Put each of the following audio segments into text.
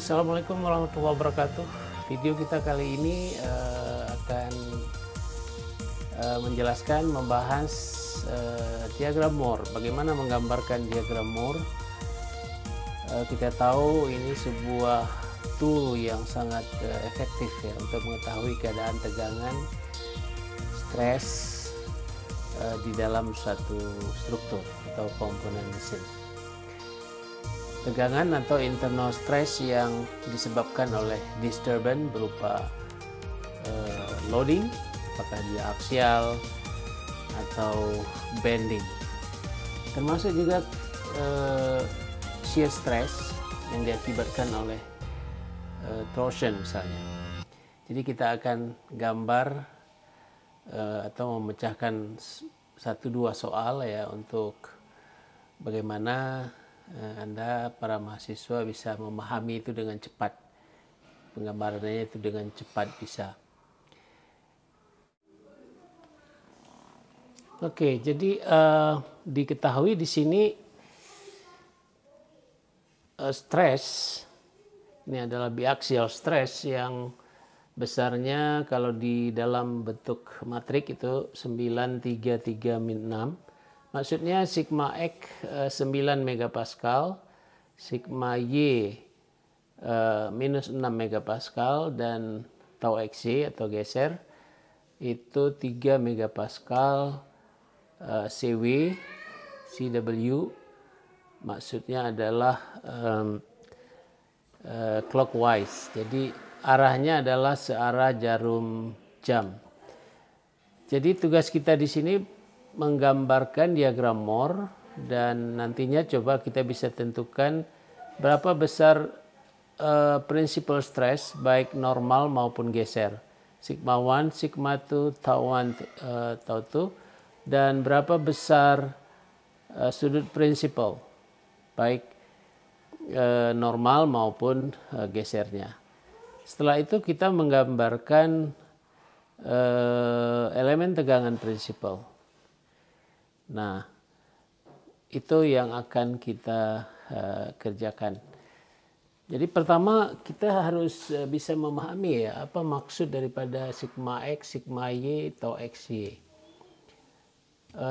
Assalamualaikum warahmatullahi wabarakatuh. Video kita kali ini akan membahas diagram Moore. Bagaimana menggambarkan diagram Moore? Kita tahu ini sebuah tool yang sangat efektif ya untuk mengetahui keadaan tegangan, stres di dalam suatu struktur atau komponen mesin. Tegangan atau internal stress yang disebabkan oleh disturbance berupa loading, apakah dia aksial atau bending, termasuk juga shear stress yang diakibatkan oleh torsion misalnya. Jadi kita akan gambar atau memecahkan 1-2 soal ya untuk bagaimana Anda para mahasiswa bisa memahami itu dengan cepat, penggambarannya itu dengan cepat bisa. Oke, jadi diketahui di sini stres ini adalah biaxial stress yang besarnya kalau di dalam bentuk matrik itu 933-6. Maksudnya sigma X 9 megapascal, sigma Y minus 6 megapascal, dan tau XY atau geser itu 3 megapascal, CW, CW maksudnya adalah clockwise. Jadi arahnya adalah searah jarum jam. Jadi tugas kita di sini menggambarkan diagram Moore, dan nantinya coba kita bisa tentukan berapa besar principal stress baik normal maupun geser, sigma 1, sigma 2, tau 1, tau 2, dan berapa besar sudut principal baik normal maupun gesernya. Setelah itu kita menggambarkan elemen tegangan prinsipal. Nah, itu yang akan kita kerjakan. Jadi pertama kita harus bisa memahami ya apa maksud daripada sigma X, sigma Y, atau XY.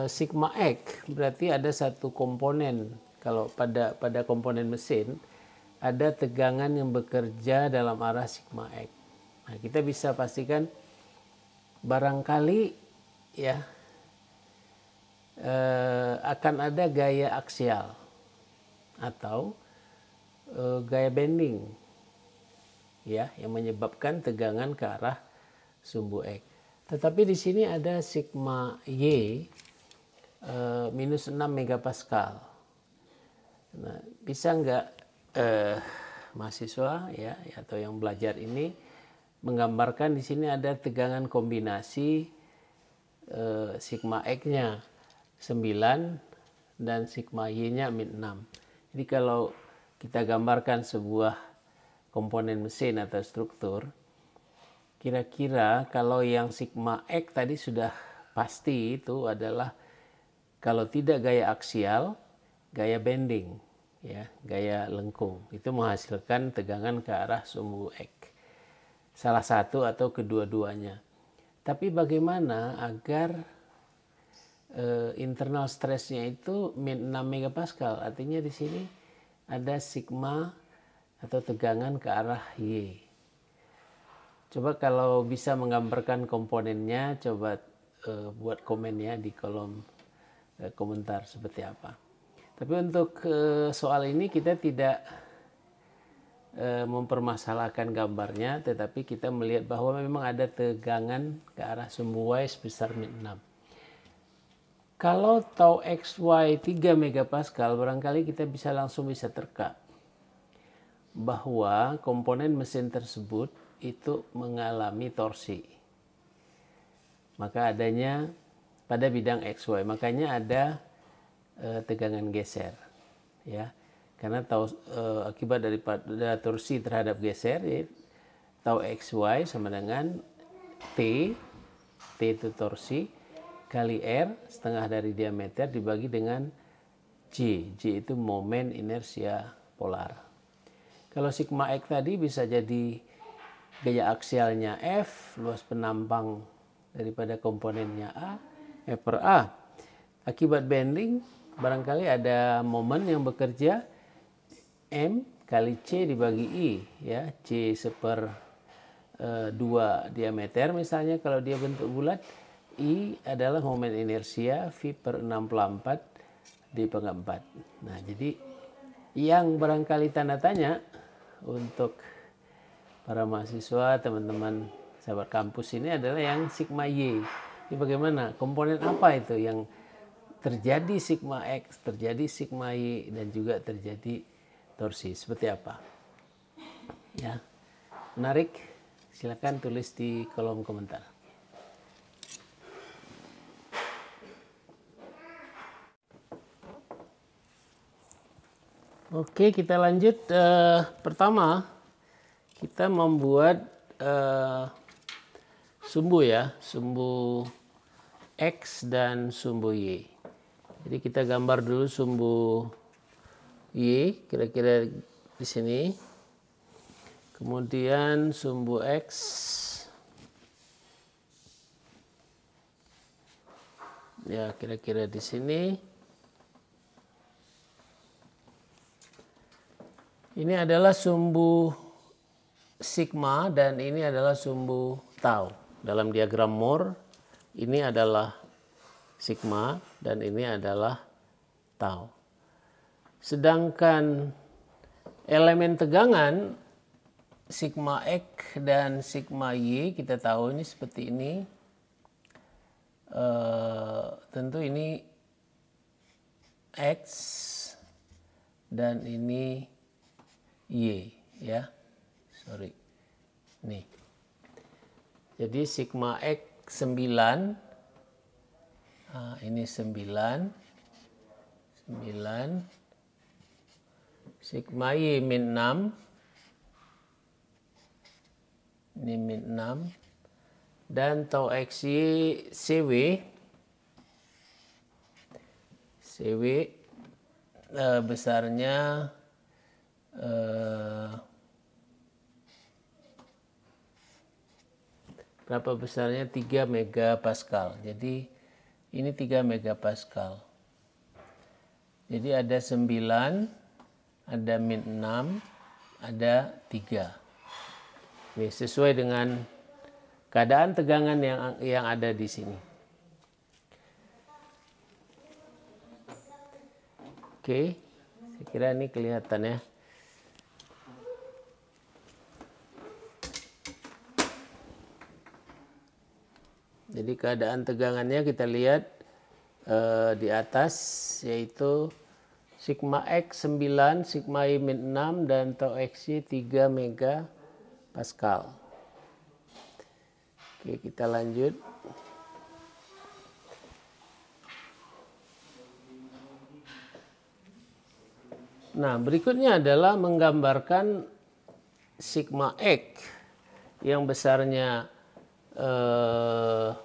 Sigma X berarti ada satu komponen, kalau pada komponen mesin ada tegangan yang bekerja dalam arah sigma X. Nah, kita bisa pastikan barangkali ya akan ada gaya aksial atau gaya bending ya yang menyebabkan tegangan ke arah sumbu X. Tetapi di sini ada sigma Y minus 6 megapascal. Nah, bisa nggak mahasiswa ya atau yang belajar ini menggambarkan di sini ada tegangan kombinasi sigma X-nya 9 dan sigma Y-nya min 6. Jadi kalau kita gambarkan sebuah komponen mesin atau struktur, kira-kira kalau yang sigma X tadi sudah pasti itu adalah kalau tidak gaya aksial, gaya bending, ya, gaya lengkung. Itu menghasilkan tegangan ke arah sumbu X. Salah satu atau kedua-duanya. Tapi bagaimana agar internal stressnya itu min 6 megapascal, artinya di sini ada sigma atau tegangan ke arah Y. Coba kalau bisa menggambarkan komponennya, coba buat komen ya di kolom komentar seperti apa. Tapi untuk soal ini kita tidak mempermasalahkan gambarnya, tetapi kita melihat bahwa memang ada tegangan ke arah sumbu Y sebesar min 6. Kalau tau XY 3 megapascal, barangkali kita langsung bisa terka bahwa komponen mesin tersebut itu mengalami torsi. Maka adanya pada bidang XY, makanya ada tegangan geser, ya. Karena akibat daripada torsi terhadap geser, ya, tau XY sama dengan T itu torsi, kali R setengah dari diameter dibagi dengan J itu momen inersia polar. Kalau sigma X tadi bisa jadi gaya aksialnya F, luas penampang daripada komponennya A, F per A. Akibat bending, barangkali ada momen yang bekerja M kali C dibagi I, ya, C seper 2 diameter misalnya kalau dia bentuk bulat, I adalah momen inersia V per 64 di pangkat 4. Nah, jadi yang barangkali tanda tanya untuk para mahasiswa, teman-teman sahabat kampus ini adalah yang sigma Y. Ini bagaimana? Komponen apa itu yang terjadi sigma X, terjadi sigma Y, dan juga terjadi torsi? Seperti apa? Ya, menarik. Silakan tulis di kolom komentar. Oke, kita lanjut. Pertama, kita membuat sumbu ya, sumbu X dan sumbu Y. Jadi kita gambar dulu sumbu Y, kira-kira di sini. Kemudian sumbu X. Ya, kira-kira di sini. Ini adalah sumbu sigma dan ini adalah sumbu tau. Dalam diagram Moore, ini adalah sigma dan ini adalah tau. Sedangkan elemen tegangan sigma X dan sigma Y kita tahu ini seperti ini. Tentu ini X dan ini Y, ya. Sorry. Nih. Jadi sigma X 9. Nah, ini 9. Sigma Y min 6. Ini min 6. Dan tau XY CW. Besarnya berapa besarnya? 3 megapascal. Jadi ini 3 megapascal. Jadi ada 9, ada min 6, ada 3. Ini sesuai dengan keadaan tegangan yang ada di sini. Oke, saya kira ini kelihatan ya. Jadi keadaan tegangannya kita lihat di atas, yaitu sigma X 9, sigma Y min 6, dan tau XY 3 megapascal. Oke, kita lanjut. Nah, berikutnya adalah menggambarkan sigma X yang besarnya 9.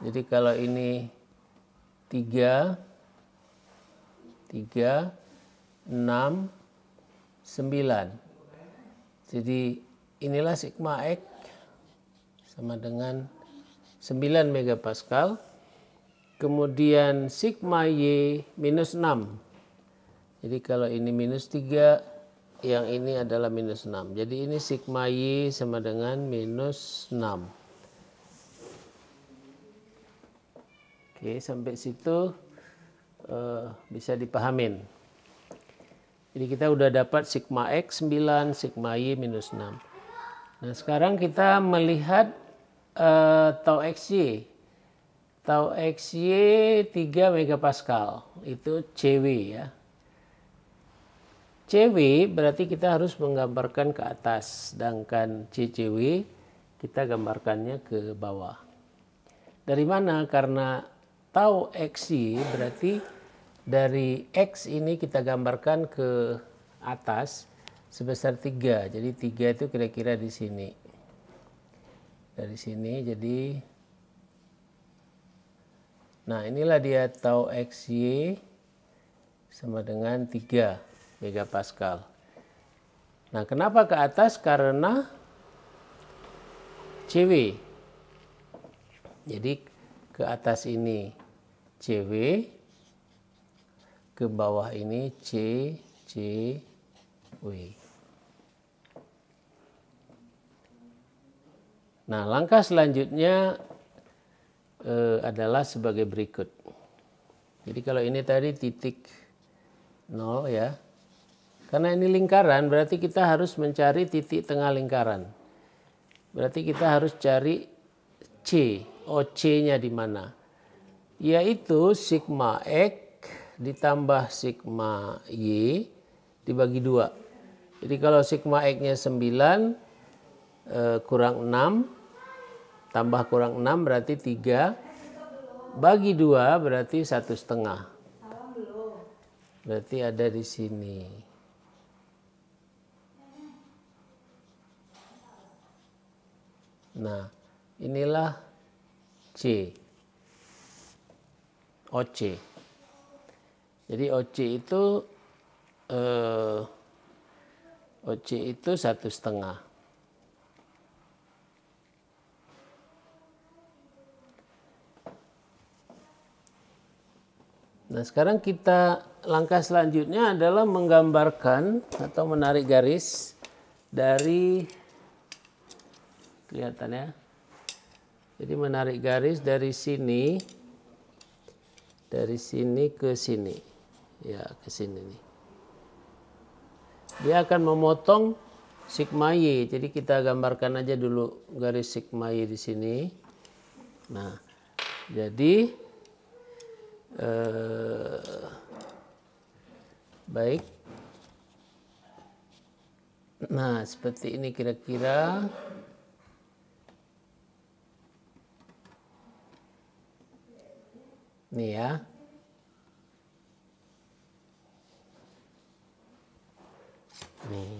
Jadi kalau ini 3, 6, 9. Jadi inilah sigma X sama dengan 9 megapascal. Kemudian sigma Y minus 6. Jadi kalau ini minus 3, yang ini adalah minus 6. Jadi ini sigma Y sama dengan minus 6. Oke, sampai situ bisa dipahamin. Jadi kita udah dapat sigma X 9, sigma Y minus 6. Nah, sekarang kita melihat tau XY. Tau XY 3 megapascal. Itu CW ya. CW berarti kita harus menggambarkan ke atas, sedangkan CCW kita gambarkannya ke bawah. Dari mana? Karena tau XY berarti dari X ini kita gambarkan ke atas sebesar 3. Jadi 3 itu kira-kira di sini. Dari sini jadi, nah inilah dia tau XY sama dengan 3 megapascal. Nah, kenapa ke atas? Karena CW. Jadi ke atas ini CW, ke bawah ini CW. Nah, langkah selanjutnya adalah sebagai berikut. Jadi kalau ini tadi titik 0 ya. Karena ini lingkaran, berarti kita harus mencari titik tengah lingkaran. Berarti kita harus cari C, OC-nya di mana? Yaitu sigma X ditambah sigma Y dibagi 2. Jadi kalau sigma X-nya 9 kurang 6, tambah kurang 6 berarti 3, bagi 2 berarti 1,5. Berarti ada di sini. Nah, inilah C. OC. Jadi OC itu 1,5. Nah, sekarang langkah selanjutnya adalah menggambarkan atau menarik garis dari, kelihatan ya. Jadi menarik garis dari sini ke sini. Ya, ke sini nih. Dia akan memotong sigma Y. Jadi kita gambarkan aja dulu garis sigma Y di sini. Nah, jadi baik. Nah, seperti ini kira-kira. Nih ya. Nih.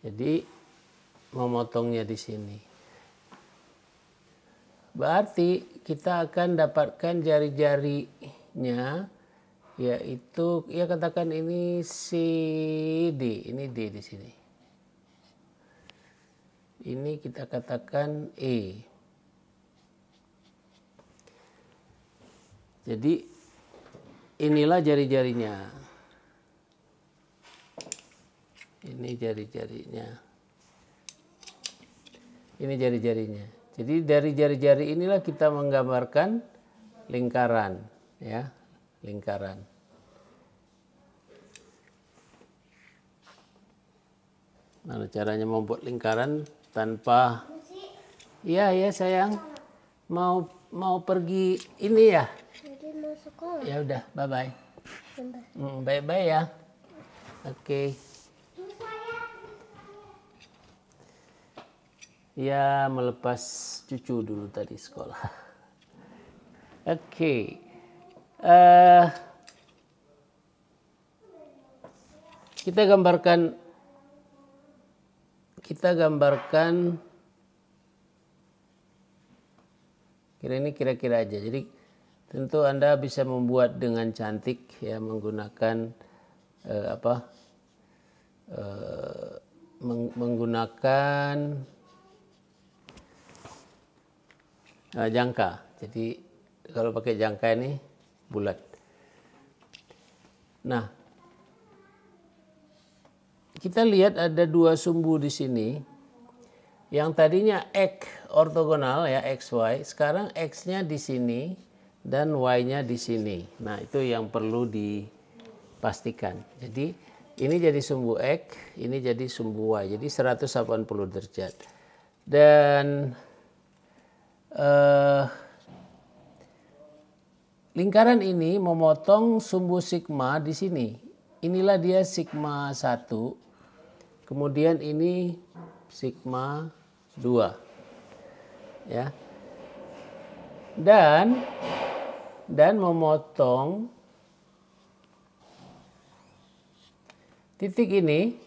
Jadi memotongnya di sini. Berarti kita akan dapatkan jari-jarinya, yaitu ya katakan ini CD, ini D di sini. Ini kita katakan E. Jadi inilah jari-jarinya. Ini jari-jarinya. Ini jari-jarinya. Jadi dari jari-jari inilah kita menggambarkan lingkaran, ya, lingkaran. Nah, caranya membuat lingkaran tanpa, iya ya sayang, mau pergi ini ya. Jadi mau sekolah. Ya udah, bye bye. Bye bye ya. Oke. Ya, melepas cucu dulu tadi sekolah. Oke. Kita gambarkan kira-kira aja. Jadi tentu Anda bisa membuat dengan cantik ya, menggunakan menggunakan jangka. Jadi kalau pakai jangka ini bulat. Nah, kita lihat ada dua sumbu di sini. Yang tadinya X ortogonal ya, XY, sekarang X-nya di sini dan Y-nya di sini. Nah, itu yang perlu dipastikan. Jadi ini jadi sumbu X, ini jadi sumbu Y. Jadi 180 derajat. Dan lingkaran ini memotong sumbu sigma di sini. Inilah dia sigma 1. Kemudian ini sigma 2. Ya. Dan memotong titik ini.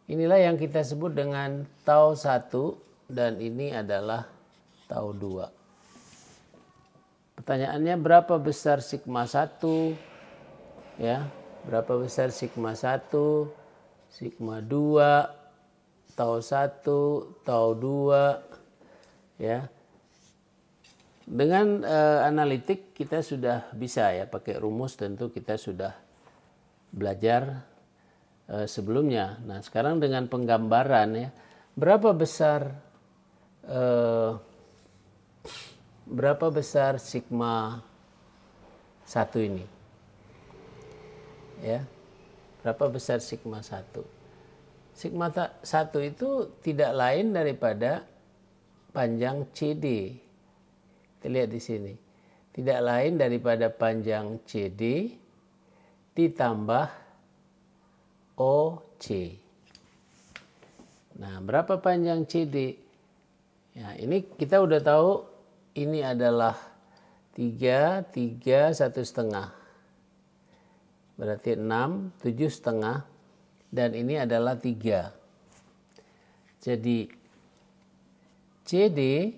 Inilah yang kita sebut dengan tau 1 dan ini adalah tau 2. Pertanyaannya berapa besar sigma 1? Ya, berapa besar sigma 1, sigma 2, tau 1, tau 2, ya. Dengan analitik kita sudah bisa ya, pakai rumus tentu kita sudah belajar sebelumnya. Nah, sekarang dengan penggambaran ya, berapa besar sigma 1 ini? Ya. Berapa besar sigma 1? Sigma 1 itu tidak lain daripada panjang CD. Kita lihat di sini. Tidak lain daripada panjang CD ditambah OC. Nah, berapa panjang CD? Ya, ini kita udah tahu ini adalah 3, 3, 1,5. Berarti 6, 7,5. Dan ini adalah 3. Jadi CD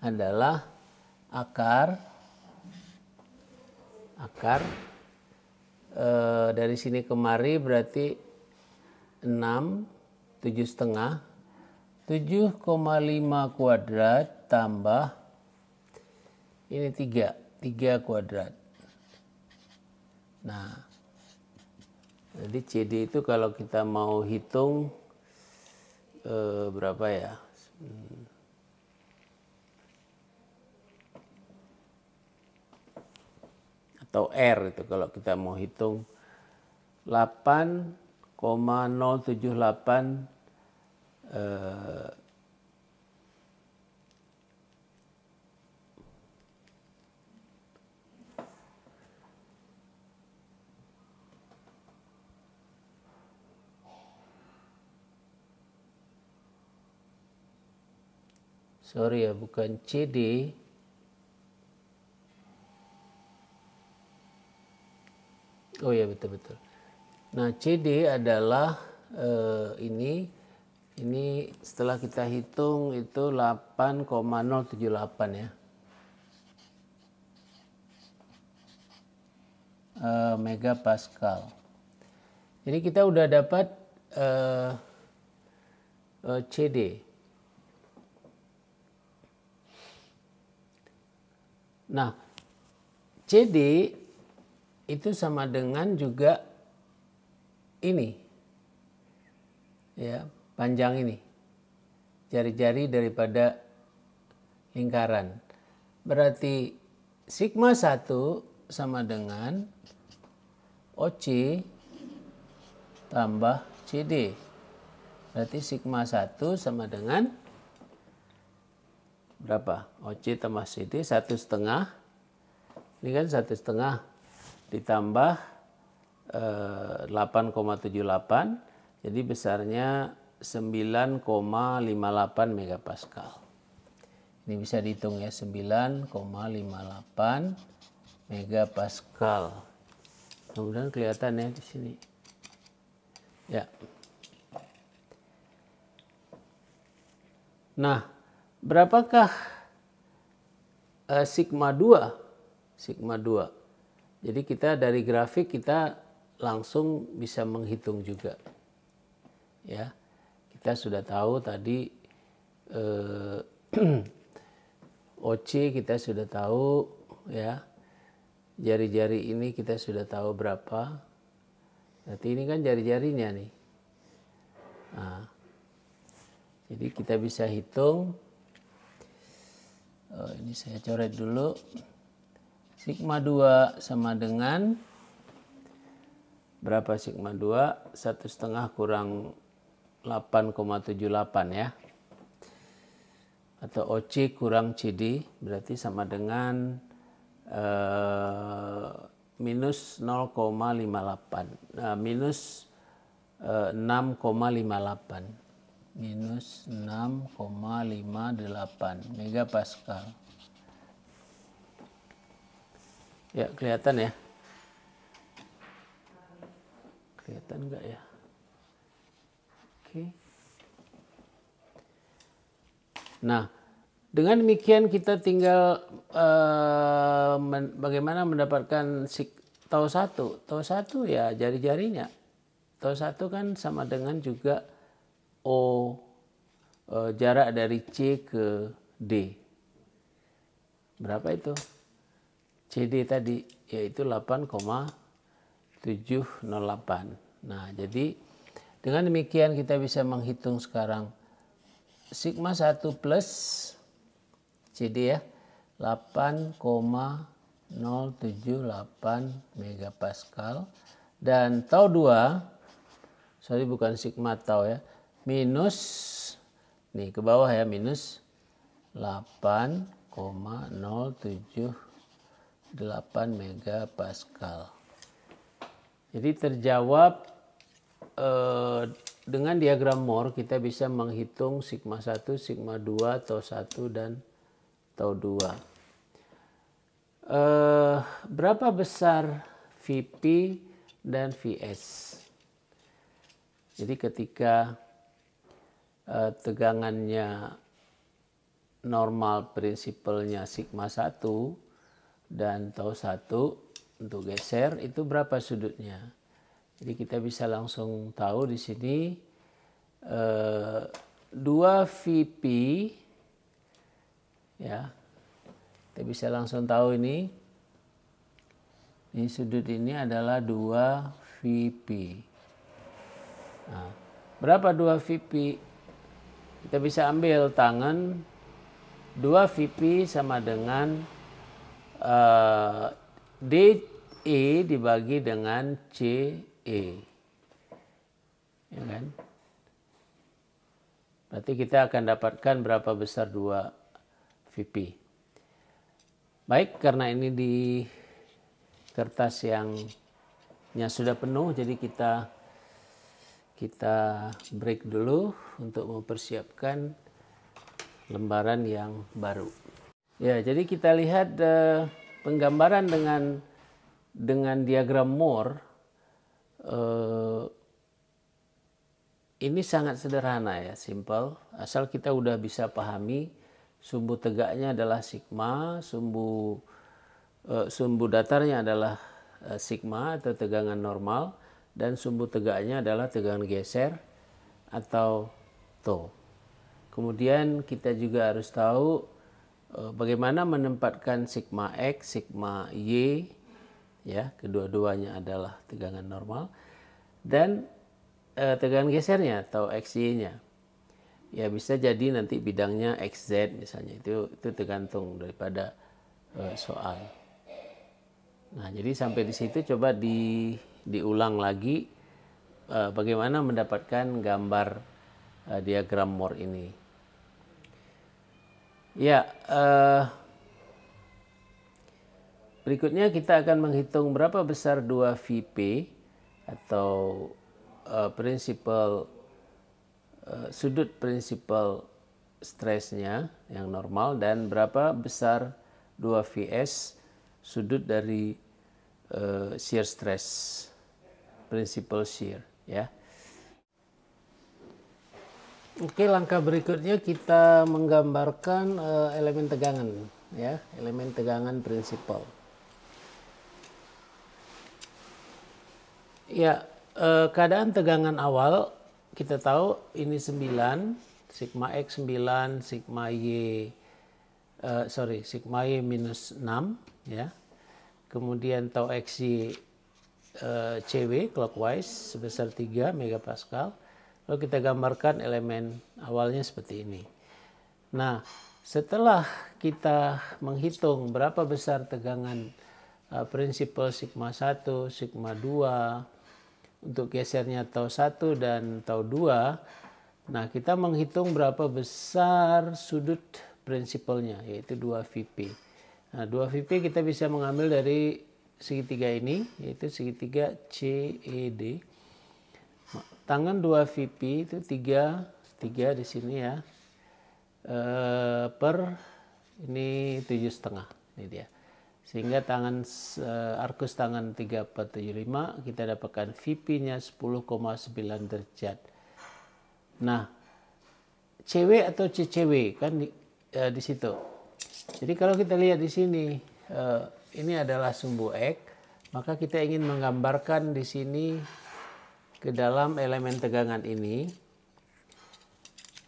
adalah akar dari sini kemari berarti 6, 7,5. 7,5 kuadrat tambah ini 3 kuadrat. Nah, jadi CD itu kalau kita mau hitung berapa ya? Atau R itu kalau kita mau hitung 8,078 sorry ya, bukan CD. Oh ya, betul-betul. Nah, CD adalah ini setelah kita hitung itu 8,078 ya. Megapascal. Jadi kita udah dapat CD. Nah, CD itu sama dengan juga ini, ya, panjang ini, jari-jari daripada lingkaran. Berarti sigma 1 sama dengan OC tambah CD. Berarti sigma 1 sama dengan berapa? OC tambah CD 1,5. Ini kan 1,5 ditambah 8,78. Jadi besarnya 9,58 megapascal. Ini bisa dihitung ya, 9,58 megapascal. Kemudian kelihatan ya di sini. Ya. Nah, berapakah sigma 2? Sigma 2. Jadi kita dari grafik kita langsung bisa menghitung juga. Ya. Kita sudah tahu tadi OC kita sudah tahu ya. Jari-jari ini kita sudah tahu berapa. Berarti ini kan jari-jarinya nih. Nah, jadi kita bisa hitung. Ini saya coret dulu. Sigma 2 sama dengan berapa sigma 2? 1,5 kurang 8,78 ya. Atau OC kurang CD berarti sama dengan minus 0,58. Minus 6,58. Minus 6,58 megapascal. Ya, kelihatan ya? Kelihatan enggak ya? Oke. Nah, dengan demikian kita tinggal bagaimana mendapatkan tau satu ya jari-jarinya. Tau satu kan sama dengan juga O, jarak dari C ke D. Berapa itu? CD tadi, yaitu 8,708. Nah, jadi dengan demikian kita bisa menghitung sekarang sigma 1 plus CD ya, 8,078 megapascal, dan tau 2, sorry bukan sigma tau ya, minus, nih ke bawah ya, minus 8,078 megapascal. Jadi terjawab dengan diagram Moore kita bisa menghitung sigma 1, sigma 2, tau 1 dan tau 2. Berapa besar VP dan VS? Jadi ketika tegangannya normal, prinsipalnya sigma 1 dan tau 1 untuk geser, itu berapa sudutnya? Jadi kita bisa langsung tahu di sini 2 VP ya. Kita bisa langsung tahu ini sudut ini adalah 2 VP. Nah, berapa 2 VP? Kita bisa ambil tangan 2 VP sama dengan DE dibagi dengan CE. Ya kan? Berarti kita akan dapatkan berapa besar 2 VP. Baik, karena ini di kertas yang sudah penuh, jadi kita break dulu untuk mempersiapkan lembaran yang baru. Ya, jadi kita lihat penggambaran dengan diagram Moore. Ini sangat sederhana ya, simple. Asal kita udah bisa pahami sumbu tegaknya adalah sigma, sumbu datarnya adalah sigma atau tegangan normal, dan sumbu tegaknya adalah tegangan geser atau tau. Kemudian kita juga harus tahu bagaimana menempatkan sigma X, sigma Y, ya, kedua-duanya adalah tegangan normal, dan tegangan gesernya atau XY-nya. Ya, bisa jadi nanti bidangnya XZ misalnya, itu tergantung daripada soal. Nah, jadi sampai di situ coba diulang lagi bagaimana mendapatkan gambar diagram Moore ini. Ya, berikutnya kita akan menghitung berapa besar 2 VP atau sudut prinsipal stresnya yang normal, dan berapa besar 2 VS sudut dari shear stress, principal shear ya. Oke, langkah berikutnya kita menggambarkan elemen tegangan ya, elemen tegangan prinsipal. Ya, keadaan tegangan awal kita tahu ini 9, sigma X 9, sigma Y sigma Y minus 6 ya. Kemudian tau XY CW clockwise sebesar 3 megapascal. Lalu kita gambarkan elemen awalnya seperti ini. Nah, setelah kita menghitung berapa besar tegangan prinsipal sigma 1, sigma 2, untuk gesernya tau 1 dan tau 2, nah kita menghitung berapa besar sudut prinsipalnya, yaitu 2 VP. Nah, 2 VP kita bisa mengambil dari segitiga ini, yaitu segitiga CED. Tangan 2 VP itu 3 di sini ya, per ini 7,5, ini dia. Sehingga arkus tangan 3/75 kita dapatkan VP-nya 10,9 derajat. Nah, CW atau CCW kan di situ. Jadi kalau kita lihat di sini, ini adalah sumbu X, Maka kita ingin menggambarkan di sini ke dalam elemen tegangan ini.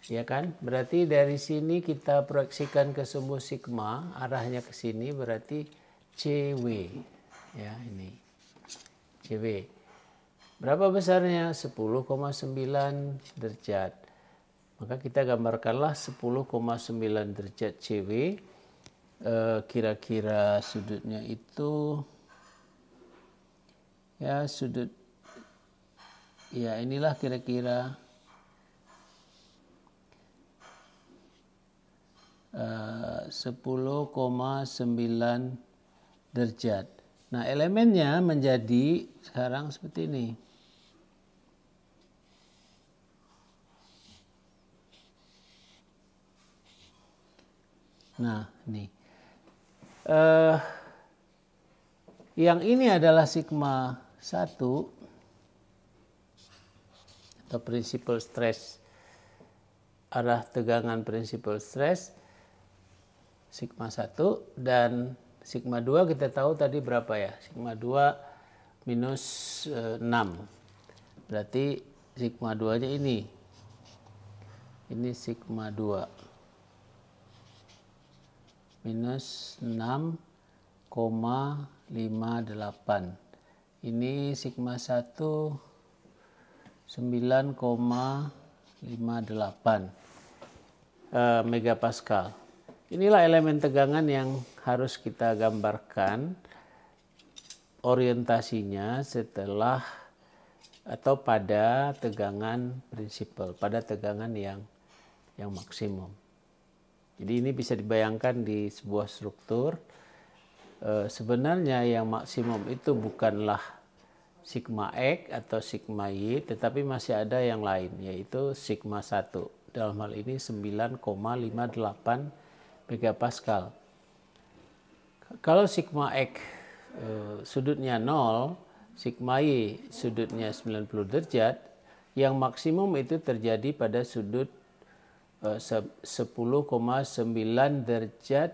Ya kan? Berarti dari sini kita proyeksikan ke sumbu sigma, arahnya ke sini berarti CW. Ya, ini. CW. Berapa besarnya? 10,9 derajat. Maka kita gambarkanlah 10,9 derajat CW. Kira-kira sudutnya itu ya sudut ya inilah kira-kira 10,9 derajat. Nah, elemennya menjadi sekarang seperti ini. Nah, ini. Yang ini adalah sigma 1 atau principal stress, arah tegangan principal stress sigma 1, dan sigma 2 kita tahu tadi berapa ya? Sigma 2 minus 6. Berarti sigma 2-nya ini. Ini sigma 2 minus 6,58. Ini sigma 1 9,58 megapascal. Inilah elemen tegangan yang harus kita gambarkan orientasinya setelah atau pada tegangan prinsipal, pada tegangan yang maksimum. Jadi ini bisa dibayangkan di sebuah struktur. Sebenarnya yang maksimum itu bukanlah sigma X atau sigma Y, tetapi masih ada yang lain, yaitu sigma 1. Dalam hal ini 9,58 megapascal. Kalau sigma X sudutnya 0, sigma Y sudutnya 90 derajat, yang maksimum itu terjadi pada sudut 10,9 derajat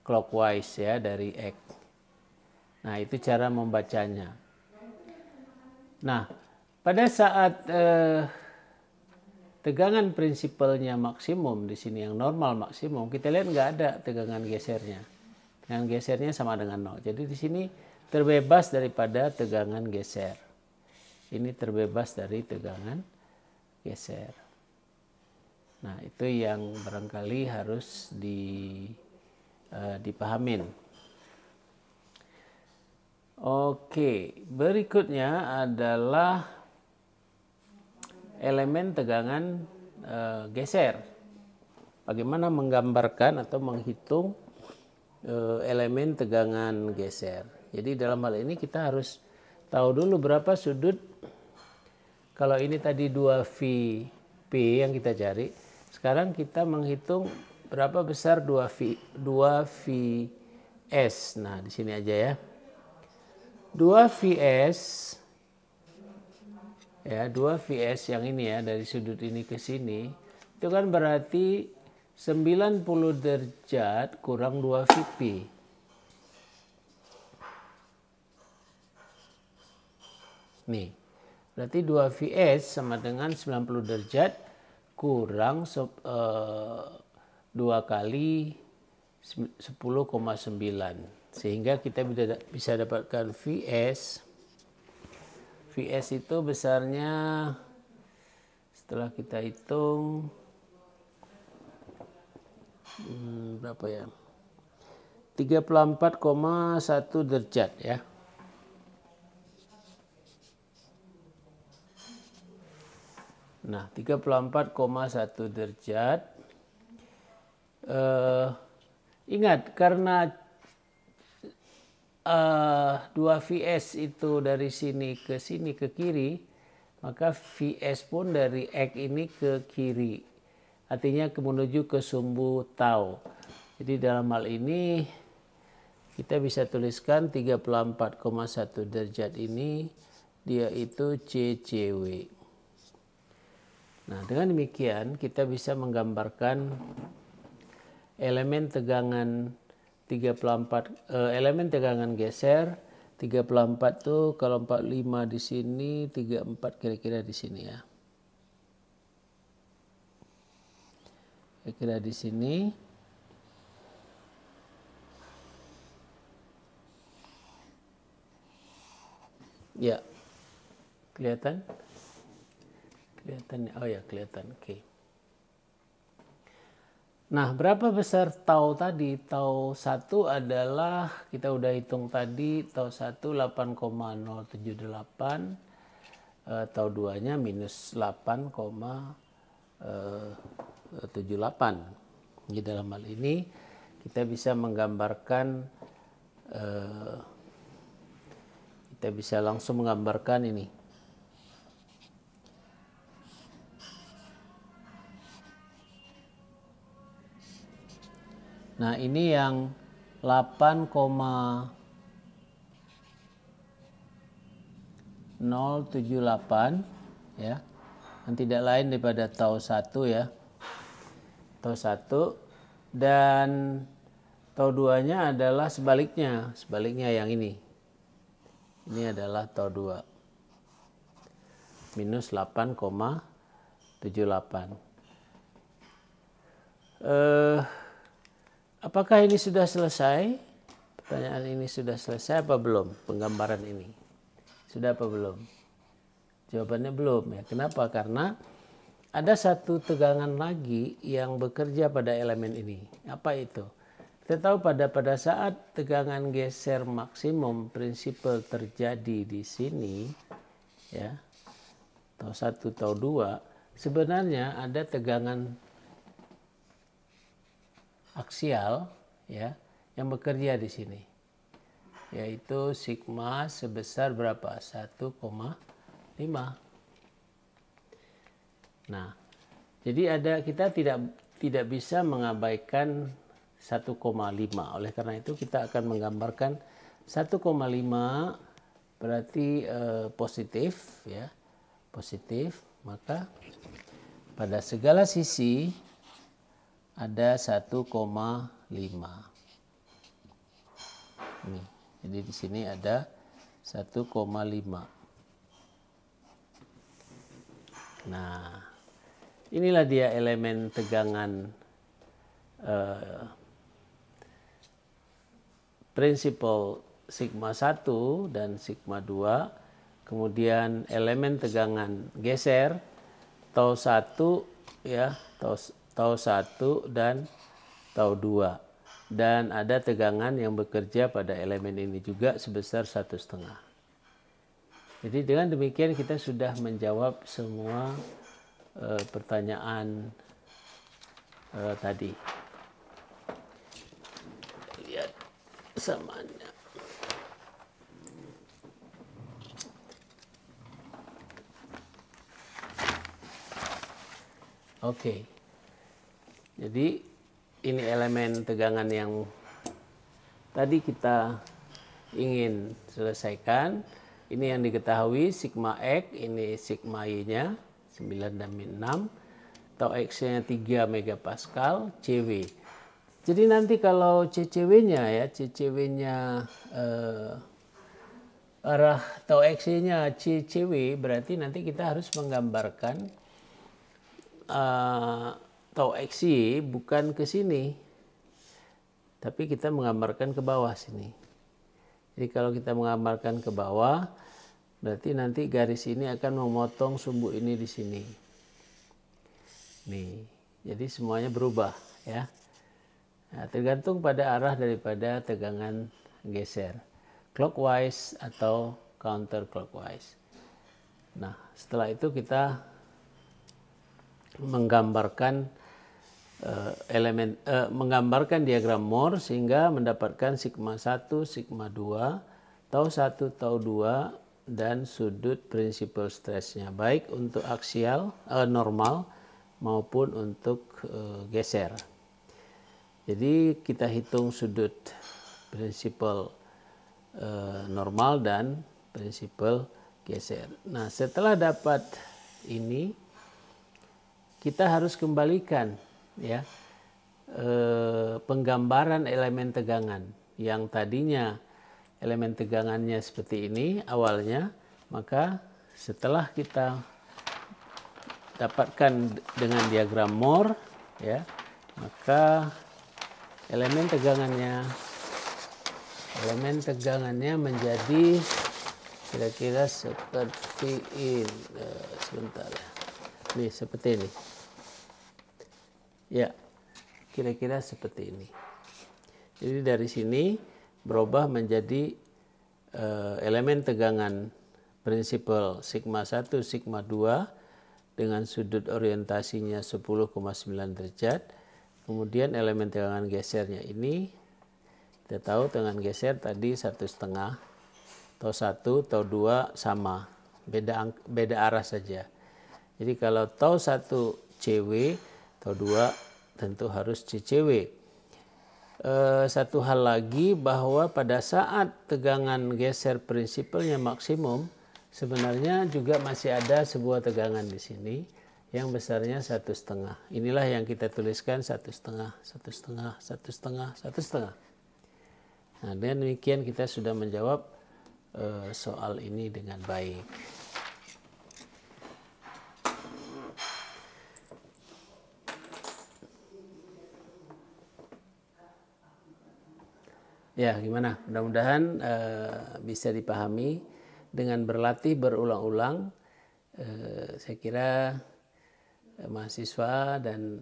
clockwise ya dari X. Nah, itu cara membacanya. Nah, pada saat tegangan prinsipalnya maksimum, di sini yang normal maksimum, kita lihat nggak ada tegangan gesernya. Tegangan gesernya sama dengan 0. Jadi di sini terbebas daripada tegangan geser. Ini terbebas dari tegangan geser. Nah, itu yang barangkali harus dipahamin. Oke, berikutnya adalah elemen tegangan geser. Bagaimana menggambarkan atau menghitung elemen tegangan geser. Jadi dalam hal ini kita harus tahu dulu berapa sudut. Kalau ini tadi 2VP yang kita cari. Sekarang kita menghitung berapa besar 2VS. Nah, di sini aja ya. 2VS ya, 2VS yang ini ya, dari sudut ini ke sini, itu kan berarti 90 derajat kurang 2VP. Nih, berarti 2VS sama dengan 90 derajat kurang 2 kali 10,9. Sehingga kita bisa dapatkan VS. VS itu besarnya, setelah kita hitung, berapa ya? 34,1 derajat ya. Nah, 34,1 derajat. Ingat, karena 2VS itu dari sini ke kiri, maka VS pun dari X ini ke kiri. Artinya menuju ke sumbu tau. Jadi dalam hal ini kita bisa tuliskan 34,1 derajat ini dia itu CCW. Nah, dengan demikian kita bisa menggambarkan elemen tegangan 34 elemen tegangan geser 34 tuh kalau 45 di sini, 34 kira-kira di sini ya. Kira-kira di sini. Ya. Kelihatan? Kelihatan. Oh ya, kelihatan. Oke. Nah, berapa besar tau tadi? Tau 1 adalah, kita udah hitung tadi, tau 1 8,078, tau 2-nya minus 8,78. Jadi dalam hal ini kita bisa menggambarkan, kita bisa langsung menggambarkan ini. Nah, ini yang 8,078 ya. Dan tidak lain daripada tau 1 ya. Tau 1 dan tau 2-nya adalah sebaliknya. Sebaliknya yang ini. Ini adalah tau 2. Minus 8,78. Apakah ini sudah selesai? Pertanyaan ini sudah selesai apa belum? Penggambaran ini sudah apa belum? Jawabannya belum ya. Kenapa? Karena ada satu tegangan lagi yang bekerja pada elemen ini. Apa itu? Kita tahu pada saat tegangan geser maksimum prinsipal terjadi di sini, ya, tau 1, tau 2, sebenarnya ada tegangan aksial ya yang bekerja di sini, yaitu sigma sebesar berapa? 1,5. Nah, jadi kita tidak bisa mengabaikan 1,5. Oleh karena itu kita akan menggambarkan 1,5 berarti positif ya, positif. Maka pada segala sisi ada 1,5. Nih, jadi di sini ada 1,5. Nah, inilah dia elemen tegangan prinsipal sigma 1 dan sigma 2. Kemudian elemen tegangan geser tau 1 ya, tau 1 dan tau 2, dan ada tegangan yang bekerja pada elemen ini juga sebesar 1,5. Jadi dengan demikian kita sudah menjawab semua pertanyaan tadi. Lihat samanya. Oke. Jadi ini elemen tegangan yang tadi kita ingin selesaikan. Ini yang diketahui sigma X, ini sigma Y-nya 9 dan min 6. Tau X-nya 3 megapascal, CW. Jadi nanti kalau CCW-nya ya, CCW-nya arah tau X-nya CCW, berarti nanti kita harus menggambarkan tau XY bukan ke sini, tapi kita menggambarkan ke bawah sini. Jadi kalau kita menggambarkan ke bawah, berarti nanti garis ini akan memotong sumbu ini di sini. Nih, jadi semuanya berubah ya. Nah, tergantung pada arah daripada tegangan geser, clockwise atau counterclockwise. Nah, setelah itu kita menggambarkan menggambarkan diagram Moore sehingga mendapatkan sigma 1, sigma 2, tau 1, tau 2 dan sudut prinsipal stressnya baik untuk aksial normal maupun untuk geser. Jadi kita hitung sudut prinsipal normal dan prinsipal geser. Nah, setelah dapat ini kita harus kembalikan ya penggambaran elemen tegangan yang tadinya elemen tegangannya seperti ini awalnya, maka setelah kita dapatkan dengan diagram Moore, ya, maka elemen tegangannya menjadi kira-kira seperti ini. Sebentar ya. Nih seperti ini. Ya, kira-kira seperti ini. Jadi dari sini berubah menjadi elemen tegangan prinsipal sigma 1, sigma 2 dengan sudut orientasinya 10,9 derajat. Kemudian elemen tegangan gesernya ini, kita tahu tegangan geser tadi 1,5, tau 1, tau 2 sama, beda arah saja. Jadi kalau tau 1 CW, tau 2 tentu harus CCW. Satu hal lagi bahwa pada saat tegangan geser prinsipalnya maksimum, sebenarnya juga masih ada sebuah tegangan di sini yang besarnya 1,5. Inilah yang kita tuliskan 1,5, 1,5, 1,5, 1,5. Nah, dengan demikian kita sudah menjawab soal ini dengan baik. Ya, gimana? Mudah-mudahan bisa dipahami dengan berlatih berulang-ulang. Saya kira mahasiswa dan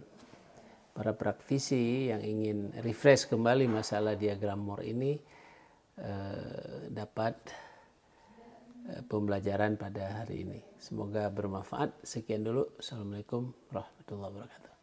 para praktisi yang ingin refresh kembali masalah diagram Moore ini dapat pembelajaran pada hari ini. Semoga bermanfaat. Sekian dulu. Assalamualaikum warahmatullahi wabarakatuh.